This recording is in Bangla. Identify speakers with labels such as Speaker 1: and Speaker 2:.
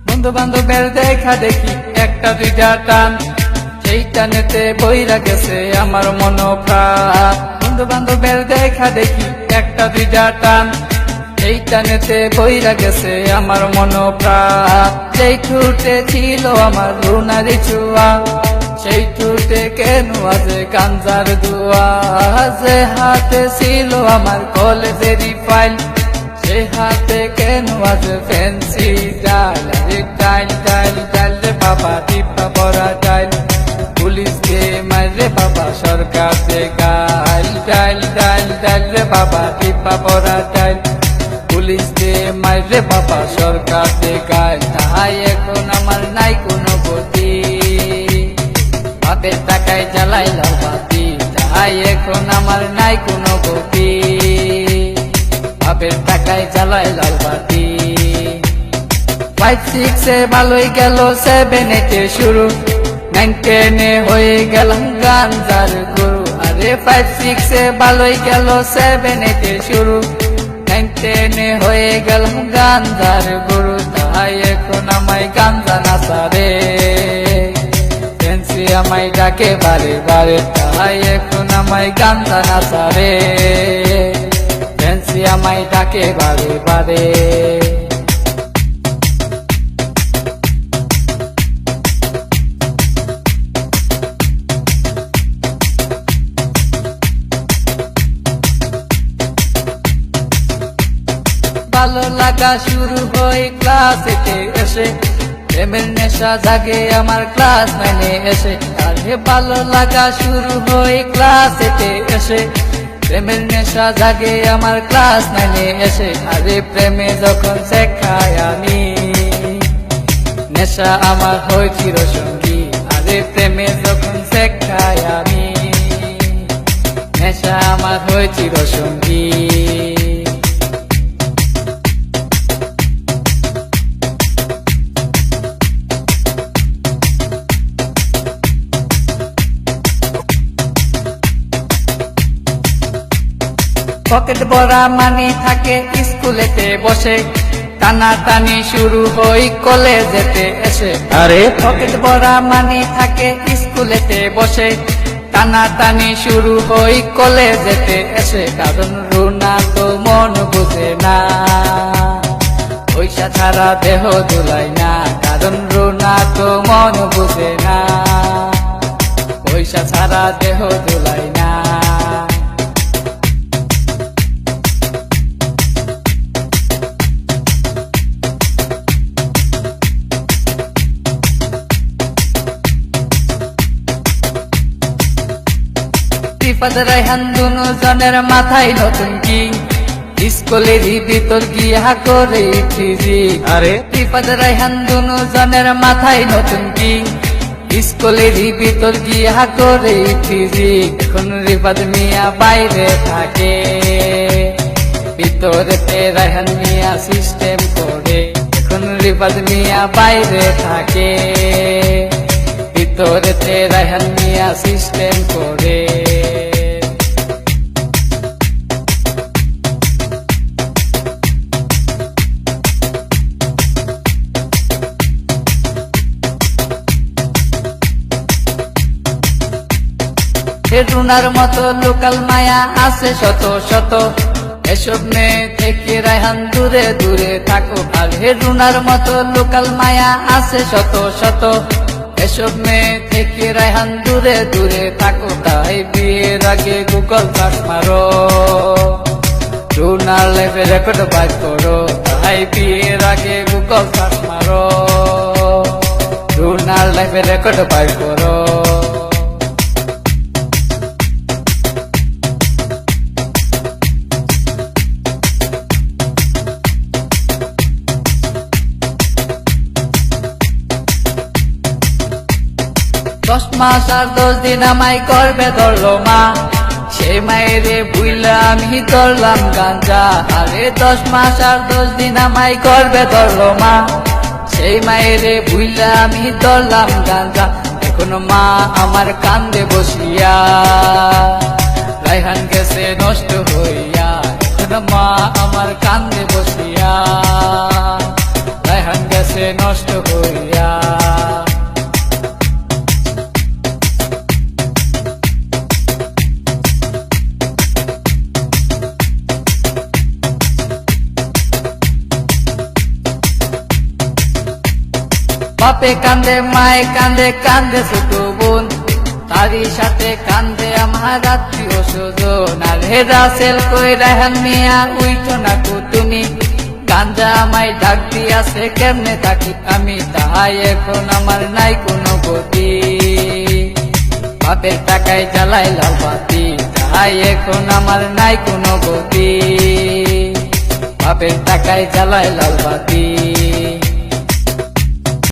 Speaker 1: বন্ধু বান্ধবের দেখা দেখি একটা দুইটা টান, সেই টানেতে বইরা গেছে আমার মন প্রাণ। বন্ধু বান্ধবের দেখা দেখি একটা দুইটা টান, সেই টানেতে বইরা গেছে আমার মন প্রাণ। সেই ঠুটে ছিল আমার রুনারি চুয়া, সেই ঠুটে কেন আছে গাঞ্জার দুয়া। যে হাতে ছিল আমার কলেজেরই ফাইল, সে হাতে কেন আছে ফ্যান্সি ডাল। ডাইল ডাইল ডাইল রে বাবা, টিপা পরা ডাইল, পুলিশ কে মারে বাবা, সরকার দে গাইল। ডাইল ডাইল ডাইল রে বাবা, টিপা পরা ডাইল, পুলিশ কে মারে বাবা, সরকার দে গাইল। তাই এখন আমার নাই কোনো গতি, বাপের টাকায় জ্বালাই লাল বাতি। তাই এখন আমার নাই কোনো গতি, বাপের টাকায় জ্বালাই লাল বাতি। 5, 6 এ ভালোই গেল, 7, 8 এ শুরু, 9, 10 এ হয়ে গেলাম গাঞ্জার গুরু। আরে 5, 6 এ ভালোই গেল, 7, 8 এ শুরু, 9, 10 এ হয়ে গেলাম গাঞ্জার গুরু। তাই এখন আমায় গাঞ্জা নাচারে, ফ্যান্সি আমায় ডাকে বারে বারে। তাই এখন আমায় গাঞ্জা নাচারে, ফ্যান্সি আমায় ডাকে বারে বারে। ভালো লাগা শুরু হয় ক্লাস 8 এ এসে, প্রেমের নেশা জাগে আমার ক্লাস 9 এ এসে। আরে ভালো লাগা শুরু হয় ক্লাস 8 এ এসে, প্রেমের নেশা জাগে আমার ক্লাস 9 এ এসে। আরে প্রেমে যখন শেখায় আমি, নেশা আমার হয় চিরসঙ্গী। আরে প্রেমে যখন শেখায় আমি, নেশা আমার হয় চিরসঙ্গী। পকেট ভরা মানি থাকে স্কুলেতে বসে, টানা টানি শুরু হই কলেজেতে এসে। আরে পকেট ভরা মানি থাকে স্কুলেতে বসে, টানা টানি শুরু হই কলেজেতে এসে। কারণ রুনা তো মন বুঝে না, পয়সা ছাড়া দেহ দুলাই না। কারণ রুনা তো মন বুঝে না, পয়সা ছাড়া দেহ দুলাই না। রিফাত রায়হান দুনো জনের মাথায় নতুন কি, স্কুলেরই ভিতর গিয়া করে ফিজি। আরে রিফাত রায়হান দুনো জনের মাথায় নতুন কি, স্কুলেরই ভিতর গিয়া করে ফিজি। এখন রিফাত মিয়া বাইরে থাকে, ভিতরেতে রায়হান মিয়া সিস্টেম করে। এখন রিফাত মিয়া বাইরে থাকে, ভিতরেতে রায়হান মিয়া সিস্টেম করে। রুনার মতো লোকাল মায়া আছে শত শত, এসব মেয়ে থেকে রায়হান দূরে দূরে থাকো। আর রুনার মতো লোকাল মায়া আছে শত শত, এসব মেয়ে থেকে রায়হান দূরে দূরে থাকো। তাই বিয়ের আগে গুগল সার্চ মারো, রুনার লাইফে রেকর্ড বাইর করো। তাই বিয়ের আগে গুগল সার্চ মারো, রুনার লাইফে রেকর্ড বাইর করো। 10 মাস আর 10 দিন আমায় করবে ধরলো মা, সেই মায়েরে বুইলা আমি ধরলাম গাঞ্জা। আরে 10 মাস আর 10 দিন আমায় করবে ধরলো মা, সেই মায়েরে বুইলা আমি ধরলাম গাঞ্জা। এখন মা আমার কান্দে বসিয়া, রায়হান গেছে নষ্ট হইয়া। এখন মা আমার কান্দে বসিয়া, রায়হান গেছে নষ্ট হইয়া। বাপে কান্দে, মায়ে কান্দে, কান্দে ছোট বোন, তারই সাথে কান্দে আমার আত্মীয় স্বজন। আর হেরা সেল কই রায়হান মিয়া উইঠো না কো তুমি, গাঞ্জা আমায় ডাক দিয়াছে কেমনে থাকি আমি, তাহাই এখন আমার নাই কোনো গতি। বাপের টাকায় জ্বালাই লাল বাতি, তাহাই এখন আমার নাই কোনো গতি। বাপের টাকায় জ্বালাই লাল বাতি।